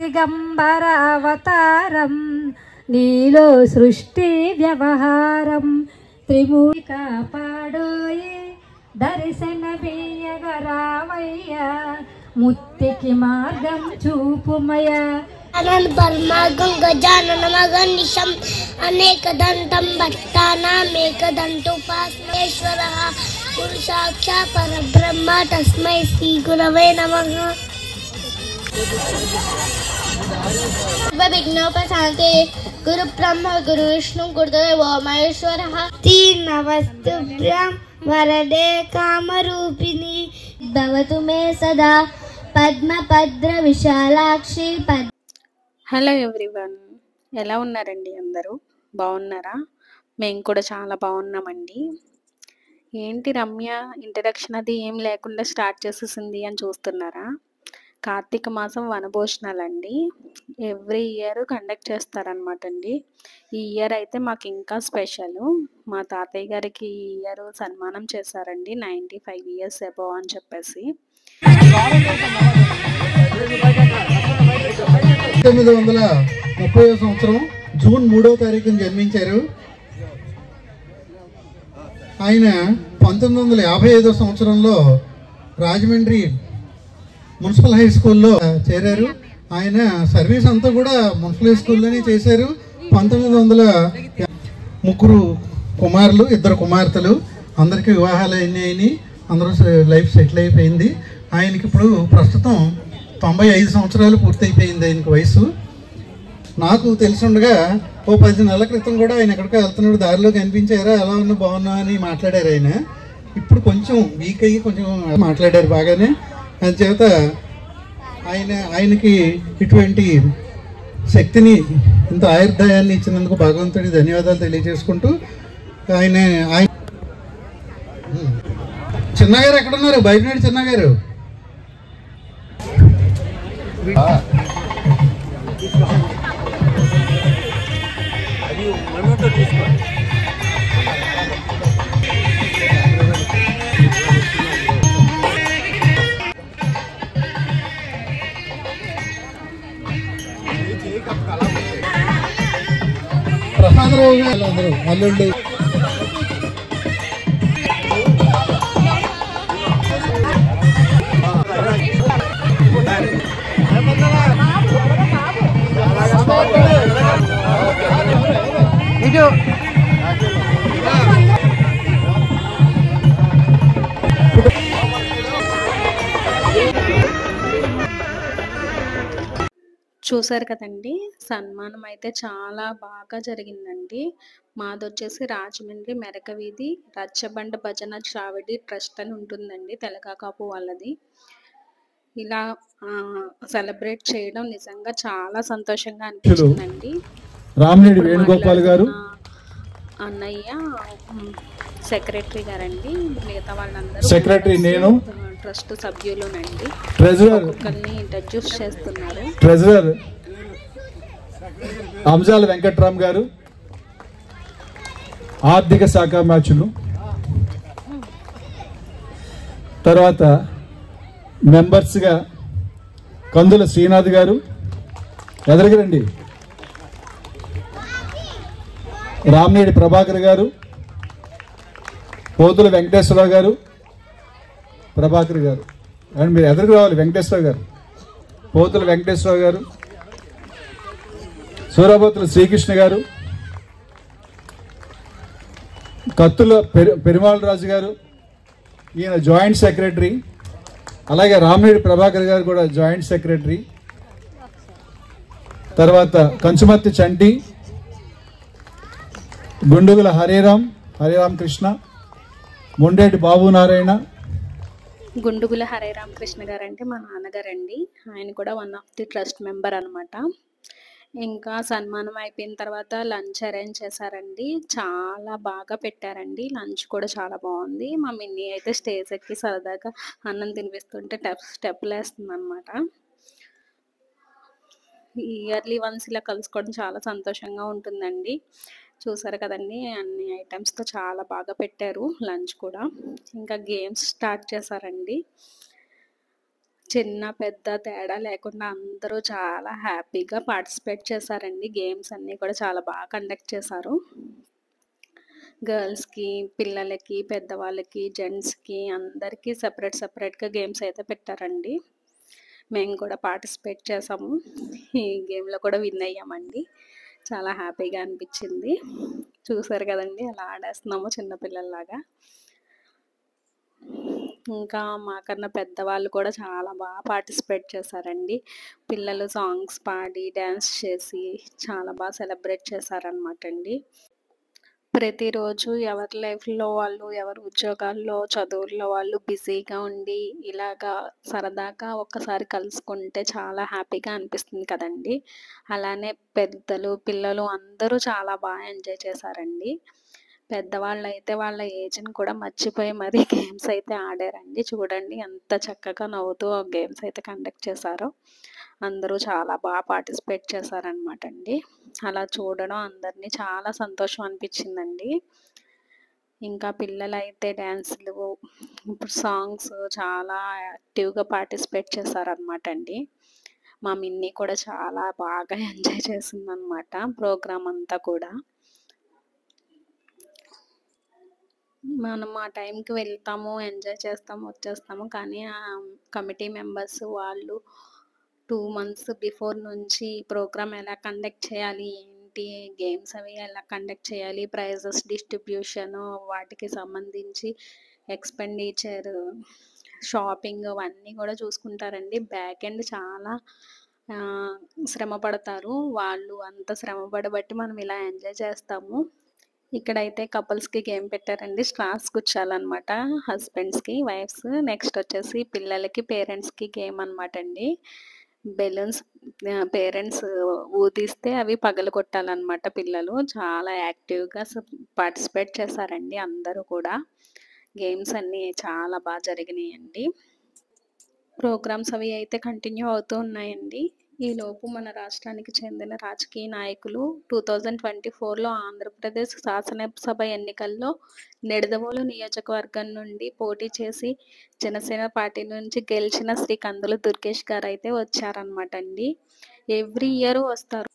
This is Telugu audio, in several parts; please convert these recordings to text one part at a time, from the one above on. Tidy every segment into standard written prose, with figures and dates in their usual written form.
దిగంబర అవతారం నీలో సృష్టి వ్యవహారం త్రిమూర్తి కాపాడోయే దర్శనమీయగరావయ్య ముక్తికి మార్గం చూపుమయ అనంతర్మార్గం గజాననమగనిశం అనేకదంతం భక్తానామేకదంతోపాస్మేశ్వరః గురు సాక్షాత్ పరబ్రహ్మ తస్మై శ్రీ గురవే నమః. విఘ్నోపశాంతే గురు బ్రహ్మ గురు విష్ణు గురుదేవో మహేశ్వరః. నమస్తుభ్యం వరదే కామరూపిణి భవతు మే సదా పద్మపద్ర విశాలాక్షి. హలో ఎవ్రీవన్, ఎలా ఉన్నారండి? అందరూ బాగున్నారా? మేము కూడా చాలా బాగున్నామండి. ఏంటి రమ్య ఇంట్రడక్షన్ అది ఏం లేకుండా స్టార్ట్ చేసేసింది అని చూస్తున్నారా? కార్తీక మాసం వనభోజనాలండి. ఎవ్రీ ఇయర్ కండక్ట్ చేస్తారనమాట అండి. ఈ ఇయర్ అయితే మాకు ఇంకా స్పెషల్. మా తాతయ్య గారికి ఈ ఇయర్ సన్మానం చేశారండి, 95 years అబౌవ్ అని చెప్పేసి. 1930వ సంవత్సరం జూన్ 3వ తారీఖున జన్మించారు. ఆయన 1955వ సంవత్సరంలో రాజమండ్రి మున్సిపల్ హై స్కూల్లో చేరారు. ఆయన సర్వీస్ అంతా కూడా మున్సిపల్ హై స్కూల్లోనే చేశారు. 1900 ముగ్గురు కుమారులు, 2 కుమార్తెలు, అందరికీ వివాహాలు అయినాయి. అందరూ లైఫ్ సెటిల్ అయిపోయింది. ఆయనకి ఇప్పుడు ప్రస్తుతం 95 సంవత్సరాలు పూర్తయిపోయింది ఆయనకి వయసు. నాకు తెలిసిండగా ఓ 10 నెలల క్రితం కూడా ఆయన ఎక్కడికో వెళ్తున్నాడు, దారిలో కనిపించారా, ఎలా ఉన్నా బాగున్నా అని మాట్లాడారు. ఆయన ఇప్పుడు కొంచెం వీక్ అయ్యి కొంచెం మాట్లాడారు బాగానే. అందుచేత ఆయనకి ఇటువంటి శక్తిని, ఇంత ఆయుర్దాయాన్ని ఇచ్చినందుకు భగవంతుడికి ధన్యవాదాలు తెలియజేసుకుంటూ ఆయన చిన్నగారు ఎక్కడున్నారు? బయటనాడు చిన్నగారు. ప్రసాదరావు గారు అందరూ అల్లుళ్ళు. చూసారు కదండి, సన్మానం అయితే చాలా బాగా జరిగిందండి. మాది వచ్చేసి రాజమండ్రి మెరక వీధి రచ్చబండ భజన చావిడి ట్రస్ట్ అని ఉంటుందండి, తెలగాకాపు వాళ్ళది. ఇలా సెలబ్రేట్ చేయడం నిజంగా చాలా సంతోషంగా అనిపించిందండి. రామినేడి వేణుగోపాల్ గారు, అన్నయ్య సెక్రటరీ గారండి, మిగతా వాళ్ళందరూ సెక్రటరీ, నేను ట్రస్ట్ సభ్యులునండి. ట్రెజరర్ ఒక్కొక్కరిని ఇంట్రడ్యూస్ చేస్తున్నారు. ట్రెజరర్ అంజాల వెంకట్రామ్ గారు, ఆర్థిక శాఖ మ్యాచులు. తర్వాత మెంబర్స్గా కందుల శ్రీనాథ్ గారు, ఎదరగరండి, రామినేడి ప్రభాకర్ గారు, పోతుల వెంకటేశ్వరరావు గారు, ప్రభాకర్ గారు. అండ్ మీరు ఎదురుకు రావాలి. వెంకటేశ్వరరావు గారు, పోతుల వెంకటేశ్వరరావు గారు, సూరబోతుల శ్రీకృష్ణ గారు, కత్తుల పెరుమాళ రాజు గారు, ఈయన జాయింట్ సెక్రటరీ. అలాగే రామినేడి ప్రభాకర్ గారు కూడా జాయింట్ సెక్రటరీ. తర్వాత కంచుమర్తి చంటి, గుండుగుల హరిరామ్ కృష్ణ, మొండేటి బాబు నారాయణ. గుండుగుల హరిరామ్ కృష్ణ గారు అంటే మా నాన్నగారండి. ఆయన కూడా one of the trust member అనమాట. ఇంకా సన్మానం అయిపోయిన తర్వాత లంచ్ అరేంజ్ చేశారండి. చాలా బాగా పెట్టారండి. లంచ్ కూడా చాలా బాగుంది. మా మిన్ని అయితే స్టేజ్ ఎక్కి సరదాగా అన్నం తినిపిస్తుంటే స్టెప్లు వేస్తుంది అనమాట. ఇయర్లీ వన్స్ ఇలా కలుసుకోవడం చాలా సంతోషంగా ఉంటుందండి. చూసారు కదండి, అన్ని ఐటమ్స్తో చాలా బాగా పెట్టారు లంచ్ కూడా. ఇంకా గేమ్స్ స్టార్ట్ చేశారండి. చిన్న పెద్ద తేడా లేకుండా అందరూ చాలా హ్యాపీగా పార్టిసిపేట్ చేశారండి. గేమ్స్ అన్నీ కూడా చాలా బాగా కండక్ట్ చేశారు. గర్ల్స్‌కి, పిల్లలకి, పెద్దవాళ్ళకి, జెంట్స్‌కి అందరికీ సెపరేట్‌గా గేమ్స్ అయితే పెట్టారండి. మేము కూడా పార్టిసిపేట్ చేసాము. ఈ గేమ్‌లో కూడా విన్ అయ్యామండి. చాలా హ్యాపీగా అనిపించింది. చూసారు కదండీ ఎలా ఆడేస్తున్నామో చిన్నపిల్లల్లాగా. ఇంకా మాకన్నా పెద్దవాళ్ళు కూడా చాలా బాగా పార్టిసిపేట్ చేశారండి. పిల్లలు సాంగ్స్ పాడి, డ్యాన్స్ చేసి చాలా బాగా సెలబ్రేట్ చేశారనమాట అండి. ప్రతిరోజు ఎవరి లైఫ్‌లో వాళ్ళు, ఎవరి ఉద్యోగాల్లో, చదువుల్లో వాళ్ళు బిజీగా ఉండి ఇలాగా సరదాగా ఒక్కసారి కలుసుకుంటే చాలా హ్యాపీగా అనిపిస్తుంది కదండీ. అలానే పెద్దలు, పిల్లలు అందరూ చాలా బాగా ఎంజాయ్ చేశారండి. పెద్దవాళ్ళైతే వాళ్ళ ఏజ్‌ని కూడా మర్చిపోయి మరీ గేమ్స్ అయితే ఆడారండి. చూడండి ఎంత చక్కగా నవ్వుతూ ఆ గేమ్స్ అయితే కండక్ట్ చేశారో. అందరూ చాలా బాగా పార్టిసిపేట్ చేశారనమాట అండి. అలా చూడడం అందరినీ చాలా సంతోషం అనిపించిందండి. ఇంకా పిల్లలైతే డ్యాన్సులు, ఇప్పుడు సాంగ్స్ చాలా యాక్టివ్‌గా పార్టిసిపేట్ చేశారనమాట అండి. మా మిన్ని కూడా చాలా బాగా ఎంజాయ్ చేసిందనమాట ప్రోగ్రామ్ అంతా కూడా. మనం ఆ టైంకి వెళ్తాము, ఎంజాయ్ చేస్తాము, వచ్చేస్తాము. కానీ కమిటీ మెంబర్స్ వాళ్ళు 2 మంత్స్ బిఫోర్ నుంచి ప్రోగ్రామ్ ఎలా కండక్ట్ చేయాలి, ఏంటి, గేమ్స్ అవి ఎలా కండక్ట్ చేయాలి, ప్రైజెస్ డిస్ట్రిబ్యూషను, వాటికి సంబంధించి ఎక్స్‌పెండిచర్, షాపింగ్ అవన్నీ కూడా చూసుకుంటారండి. బ్యాక్ ఎండ్ చాలా శ్రమ పడతారు. వాళ్ళు అంత శ్రమ పడబట్టి మనం ఇలా ఎంజాయ్ చేస్తాము. ఇక్కడైతే కపుల్స్‌కి గేమ్ పెట్టారండి. స్టార్స్ గుచ్చాలనమాట హస్బెండ్స్‌కి, వైఫ్స్. నెక్స్ట్ వచ్చేసి పిల్లలకి, పేరెంట్స్‌కి గేమ్ అనమాట అండి. బెలూన్స్ పేరెంట్స్ ఊదిస్తే అవి పగలగొట్టాలన్నమాట పిల్లలు. చాలా యాక్టివ్‌గా పార్టిసిపేట్ చేశారండి అందరూ కూడా. గేమ్స్ అన్నీ చాలా బాగా జరిగినాయండి. ప్రోగ్రామ్స్ అవి అయితే కంటిన్యూ అవుతూ ఉన్నాయండి. ఈలోపు మన రాష్ట్రానికి చెందిన రాజకీయ నాయకులు 2024లో ఆంధ్రప్రదేశ్ శాసనసభ ఎన్నికల్లో నిడదవోలు నియోజకవర్గం నుండి పోటీ చేసి జనసేన పార్టీ నుంచి గెలిచిన శ్రీ కందుల దుర్గేష్ గారు అయితే వచ్చారనమాట అండి. ఎవ్రీ ఇయర్ వస్తారు.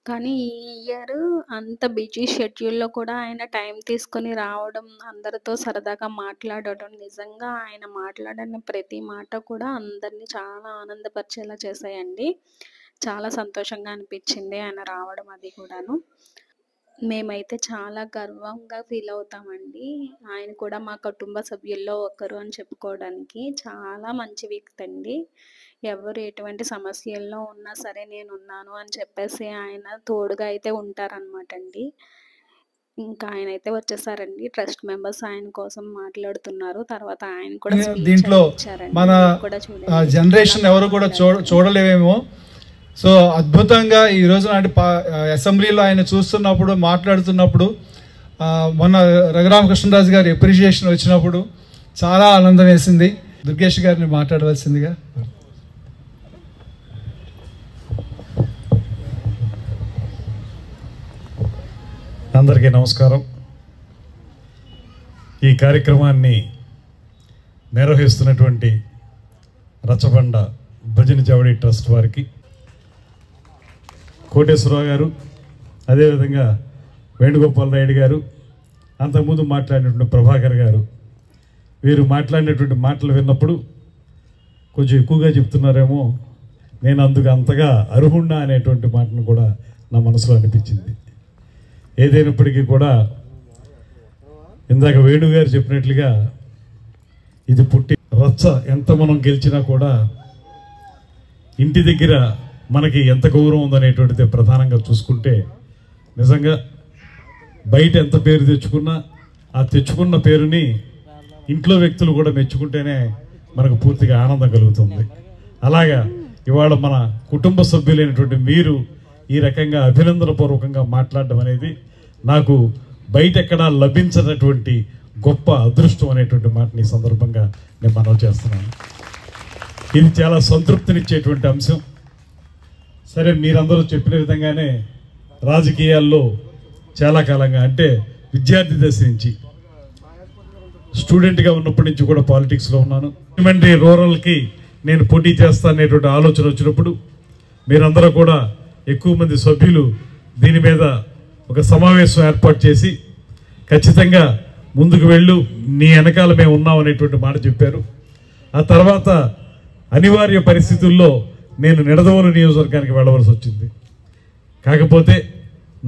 కానీ ఈ ఇయర్ అంత బిజీ షెడ్యూల్‌లో కూడా ఆయన టైం తీసుకొని రావడం, అందరితో సరదాగా మాట్లాడడం, నిజంగా ఆయన మాట్లాడిన ప్రతి మాట కూడా అందరినీ చాలా ఆనందపరిచేలా చేశాయండి. చాలా సంతోషంగా అనిపించింది ఆయన రావడం అది కూడాను. మేమైతే చాలా గర్వంగా ఫీల్ అవుతామండి. ఆయన కూడా మా కుటుంబ సభ్యుల్లో ఒకరు అని చెప్పుకోవడానికి. చాలా మంచి వ్యక్తి అండి. ఎవరు ఎటువంటి సమస్యల్లో ఉన్నా సరే నేనున్నాను అని చెప్పేసి ఆయన తోడుగా అయితే ఉంటారనమాట అండి. ఇంకా ఆయన అయితే వచ్చేసారండి. ట్రస్ట్ మెంబర్స్ ఆయన కోసం మాట్లాడుతున్నారు. తర్వాత ఆయన కూడా దీంట్లో మన జనరేషన్ ఎవరు కూడా చూడలేమేమో. సో అద్భుతంగా ఈరోజు నాటి అసెంబ్లీలో ఆయన చూస్తున్నప్పుడు, మాట్లాడుతున్నప్పుడు, మొన్న రఘురామకృష్ణరాజు గారి అప్రిషియేషన్ వచ్చినప్పుడు చాలా ఆనందం వేసింది. దుర్గేష్ గారిని మాట్లాడవలసిందిగా. అందరికీ నమస్కారం. ఈ కార్యక్రమాన్ని నిర్వహిస్తున్నటువంటి రచ్చబండ భజన చవడి ట్రస్ట్ వారికి, కోటేశ్వరరావు గారు, అదేవిధంగా వేణుగోపాల్ రెడ్డి గారు, అంతకుముందు మాట్లాడినటువంటి ప్రభాకర్ గారు, వీరు మాట్లాడినటువంటి మాటలు విన్నప్పుడు కొంచెం ఎక్కువగా చెప్తున్నారేమో, నేను అందుకు అంతగా అర్హుణ్ణా అనేటువంటి మాటను కూడా నా మనసులో అనిపించింది. ఏదైనప్పటికీ కూడా ఇందాక వేణుగారు చెప్పినట్లుగా ఇది పుట్టి రచ్చ ఎంత మనం గెలిచినా కూడా ఇంటి దగ్గర మనకి ఎంత గౌరవం ఉందనేటువంటిది ప్రధానంగా చూసుకుంటే, నిజంగా బయట ఎంత పేరు తెచ్చుకున్నా ఆ తెచ్చుకున్న పేరుని ఇంట్లో వ్యక్తులు కూడా మెచ్చుకుంటేనే మనకు పూర్తిగా ఆనందం కలుగుతుంది. అలాగా ఇవాళ మన కుటుంబ సభ్యులైనటువంటి మీరు ఈ రకంగా అభినందనపూర్వకంగా మాట్లాడడం అనేది నాకు బయట ఎక్కడా లభించినటువంటి గొప్ప అదృష్టం అనేటువంటి మాటని ఈ సందర్భంగా నేను మనవి చేస్తున్నాను. ఇది చాలా సంతృప్తినిచ్చేటువంటి అంశం. సరే, మీరందరూ చెప్పిన విధంగానే రాజకీయాల్లో చాలా కాలంగా, అంటే విద్యార్థి దశ నుంచి, స్టూడెంట్గా ఉన్నప్పటి నుంచి కూడా పాలిటిక్స్లో ఉన్నాను. రూరల్కి నేను పోటీ చేస్తానేటువంటి ఆలోచన వచ్చినప్పుడు మీరందరూ కూడా ఎక్కువ మంది సభ్యులు దీని మీద ఒక సమావేశం ఏర్పాటు చేసి ఖచ్చితంగా ముందుకు వెళ్ళు, నీ వెనకాల మేము ఉన్నాం అనేటువంటి మాట చెప్పారు. ఆ తర్వాత అనివార్య పరిస్థితుల్లో నేను నిడదవోలు నియోజకవర్గానికి వెళ్ళవలసి వచ్చింది. కాకపోతే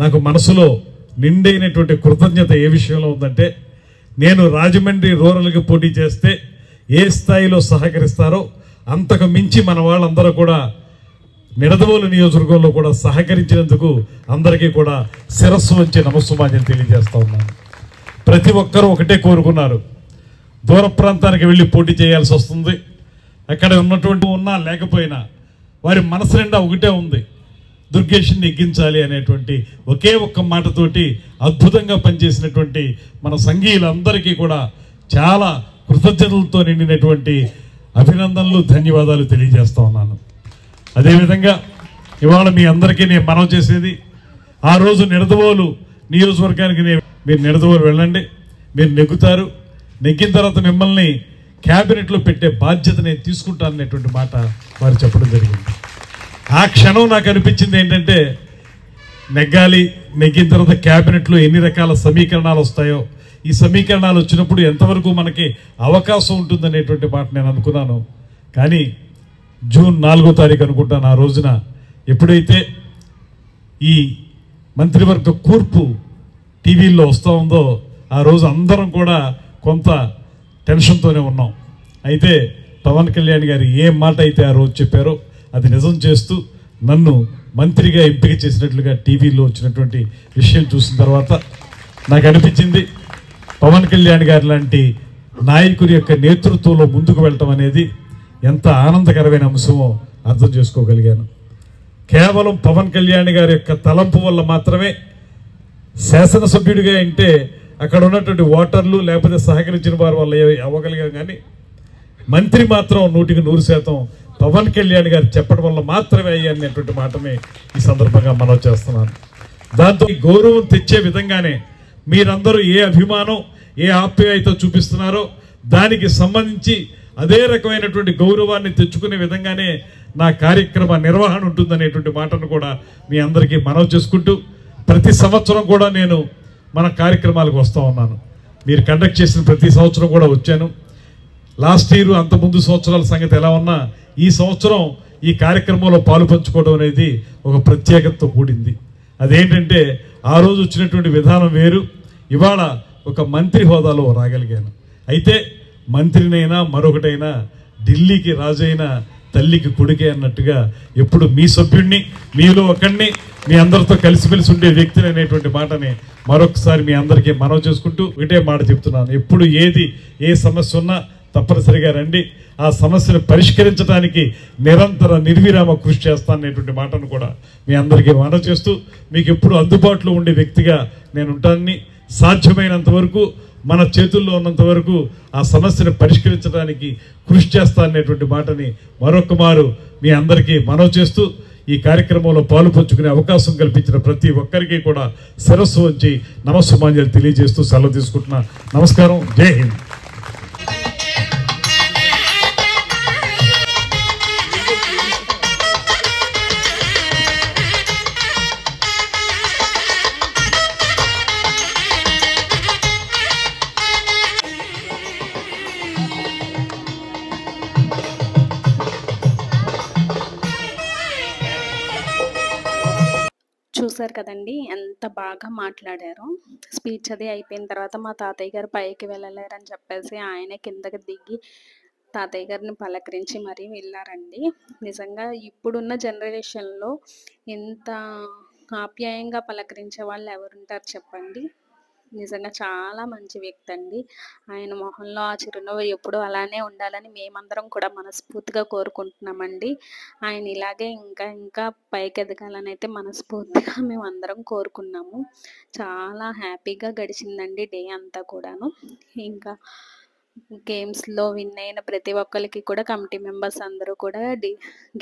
నాకు మనసులో నిండైనటువంటి కృతజ్ఞత ఏ విషయంలో ఉందంటే, నేను రాజమండ్రి రూరల్కి పోటీ చేస్తే ఏ స్థాయిలో సహకరిస్తారో అంతకు మించి మన వాళ్ళందరూ కూడా నిడదవోలు నియోజకవర్గంలో కూడా సహకరించినందుకు అందరికీ కూడా శిరస్సు వంచి నమస్సుమాన్యం తెలియజేస్తా ఉన్నాను. ప్రతి ఒక్కరూ ఒకటే కోరుకున్నారు, దూర ప్రాంతానికి వెళ్ళి పోటీ చేయాల్సి వస్తుంది. అక్కడ ఉన్నటువంటి ఉన్నా లేకపోయినా వారి మనసు నిండా ఒకటే ఉంది, దుర్గేష్ని నెగ్గించాలి అనేటువంటి ఒకే ఒక్క మాటతోటి అద్భుతంగా పనిచేసినటువంటి మన సంఘీయులందరికీ కూడా చాలా కృతజ్ఞతలతో నిండినటువంటి అభినందనలు, ధన్యవాదాలు తెలియజేస్తా ఉన్నాను. అదేవిధంగా ఇవాళ మీ అందరికీ నేను మనవి చేసేది, ఆ రోజు నిడదవోలు నియోజకవర్గానికి మీరు నిడదవోలు వెళ్ళండి, మీరు నెగ్గుతారు. నెగ్గిన తర్వాత మిమ్మల్ని క్యాబినెట్లో పెట్టే బాధ్యత నేను తీసుకుంటాననేటువంటి మాట వారు చెప్పడం జరిగింది. ఆ క్షణం నాకు అనిపించింది ఏంటంటే, నెగ్గాలి, నెగ్గిన తర్వాత క్యాబినెట్లో ఎన్ని రకాల సమీకరణాలు వస్తాయో, ఈ సమీకరణాలు వచ్చినప్పుడు ఎంతవరకు మనకి అవకాశం ఉంటుందనేటువంటి మాట నేను అనుకున్నాను. కానీ జూన్ 4వ తారీఖు అనుకుంటాను, ఆ రోజున ఎప్పుడైతే ఈ మంత్రివర్గ కూర్పు టీవీల్లో వస్తూ ఉందో ఆ రోజు అందరం కూడా కొంత టెన్షన్తోనే ఉన్నాం. అయితే పవన్ కళ్యాణ్ గారు ఏ మాట అయితే ఆ రోజు చెప్పారో అది నిజం చేస్తూ నన్ను మంత్రిగా ఎంపిక చేసినట్లుగా టీవీలో వచ్చినటువంటి విషయం చూసిన తర్వాత నాకు అనిపించింది, పవన్ కళ్యాణ్ గారు లాంటి నాయకుడి యొక్క నేతృత్వంలో ముందుకు వెళ్ళటం అనేది ఎంత ఆనందకరమైన అంశమో అర్థం చేసుకోగలిగాను. కేవలం పవన్ కళ్యాణ్ గారి యొక్క తలంపు వల్ల మాత్రమే శాసనసభ్యుడిగా అంటే అక్కడ ఉన్నటువంటి ఓటర్లు లేకపోతే సహకరించిన వారి వల్ల అవ్వగలిగాం. కానీ మంత్రి మాత్రం 100% పవన్ కళ్యాణ్ గారు చెప్పడం వల్ల మాత్రమే అయ్యనేటువంటి మాటమే ఈ సందర్భంగా మనం చేస్తున్నాను. దాంతో గౌరవం తెచ్చే విధంగానే మీరందరూ ఏ అభిమానం, ఏ ఆప్యాయత చూపిస్తున్నారో దానికి సంబంధించి అదే రకమైనటువంటి గౌరవాన్ని తెచ్చుకునే విధంగానే నా కార్యక్రమ నిర్వహణ ఉంటుందనేటువంటి మాటను కూడా మీ అందరికీ మనవి చేసుకుంటూ, ప్రతి సంవత్సరం కూడా నేను మన కార్యక్రమాలకు వస్తూ ఉన్నాను. మీరు కండక్ట్ చేసిన ప్రతి సంవత్సరం కూడా వచ్చాను. లాస్ట్ ఇయర్, అంత ముందు సంవత్సరాల సంగతి ఎలా ఉన్నా ఈ సంవత్సరం ఈ కార్యక్రమంలో పాలు పంచుకోవడం అనేది ఒక ప్రత్యేకతతో కూడింది. అదేంటంటే ఆ రోజు వచ్చినటువంటి విధానం వేరు, ఇవాళ ఒక మంత్రి హోదాలో రాగలిగాను. అయితే మంత్రినైనా మరొకటైనా ఢిల్లీకి రాజైనా తల్లికి కొడుకే అన్నట్టుగా ఎప్పుడు మీ సభ్యుడిని, మీలో ఒకడిని, మీ అందరితో కలిసిమెలిసి ఉండే వ్యక్తిని అనేటువంటి మాటని మరొకసారి మీ అందరికీ మనవి చేసుకుంటూ ఒకటే మాట చెప్తున్నాను, ఎప్పుడు ఏ సమస్య ఉన్నా తప్పనిసరిగా రండి, ఆ సమస్యను పరిష్కరించడానికి నిరంతర నిర్విరామ కృషి చేస్తాననేటువంటి మాటను కూడా మీ అందరికీ మనవి చేస్తూ, మీకు ఎప్పుడు అందుబాటులో ఉండే వ్యక్తిగా నేను ఉంటానని, సాధ్యమైనంత వరకు మన చేతుల్లో ఉన్నంత వరకు ఆ సమస్యను పరిష్కరించడానికి కృషి చేస్తాననేటువంటి మాటని మరొక మారు మీ అందరికీ మనవి చేస్తూ, ఈ కార్యక్రమంలో పాలు పంచుకునే అవకాశం కల్పించిన ప్రతి ఒక్కరికి కూడా శిరస్సు వంచి నమస్సుమాంజలి తెలియజేస్తూ సెలవు తీసుకుంటున్నా. నమస్కారం. జై హింద్. చూసారు కదండి ఎంత బాగా మాట్లాడారో. స్పీచ్ అది అయిపోయిన తర్వాత మా తాతయ్య గారు పైకి వెళ్ళలేరని చెప్పేసి ఆయన కిందకి దిగి తాతయ్య గారిని పలకరించి మరీ వెళ్ళారండి. నిజంగా ఇప్పుడున్న జనరేషన్లో ఎంత ఆప్యాయంగా పలకరించే వాళ్ళు ఎవరుంటారు చెప్పండి. నిజంగా చాలా మంచి వ్యక్తి అండి. ఆయన మొహంలో ఆ చిరునవ్వు ఎప్పుడు అలానే ఉండాలని మేమందరం కూడా మనస్ఫూర్తిగా కోరుకుంటున్నామండి. ఆయన ఇలాగే ఇంకా ఇంకా పైకి ఎదగాలని అయితే మనస్ఫూర్తిగా మేము అందరం కోరుకున్నాము. చాలా హ్యాపీగా గడిచిందండి డే అంతా కూడాను. ఇంకా గేమ్స్లో విన్ అయిన ప్రతి ఒక్కరికి కూడా కమిటీ మెంబర్స్ అందరూ కూడా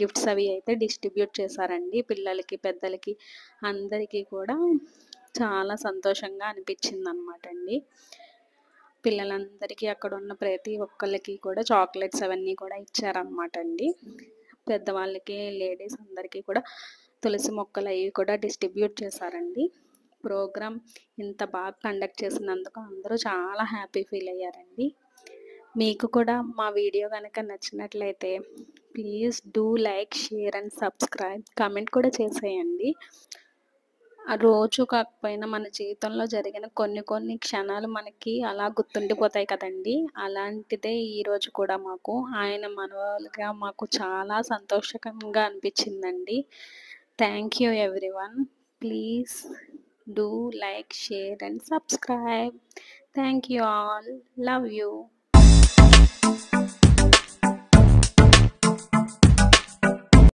గిఫ్ట్స్ అవి అయితే డిస్ట్రిబ్యూట్ చేశారండి. పిల్లలకి, పెద్దలకి అందరికీ కూడా చాలా సంతోషంగా అనిపించింది అనమాట అండి. పిల్లలందరికీ అక్కడ ఉన్న ప్రతి ఒక్కళ్ళకి కూడా చాక్లెట్స్ అవన్నీ కూడా ఇచ్చారనమాట అండి. పెద్దవాళ్ళకి లేడీస్ అందరికీ కూడా తులసి మొక్కలు అవి కూడా డిస్ట్రిబ్యూట్ చేశారండి. ప్రోగ్రామ్ ఇంత బాగా కండక్ట్ చేసినందుకు అందరూ చాలా హ్యాపీ ఫీల్ అయ్యారండి. మీకు కూడా మా వీడియో కనుక నచ్చినట్లయితే please do like, share and subscribe. Comment కూడా చేసేయండి. ఆ రోజు కాకపోయినా మన జీవితంలో జరిగిన కొన్ని క్షణాలు మనకి అలా గుర్తుండిపోతాయి కదండి. అలాంటిదే ఈరోజు కూడా ఆయన మనవలుగా మాకు చాలా సంతోషకరంగా అనిపించిందండి. Thank you everyone. Please do like, share and subscribe. Thank you all. Love you.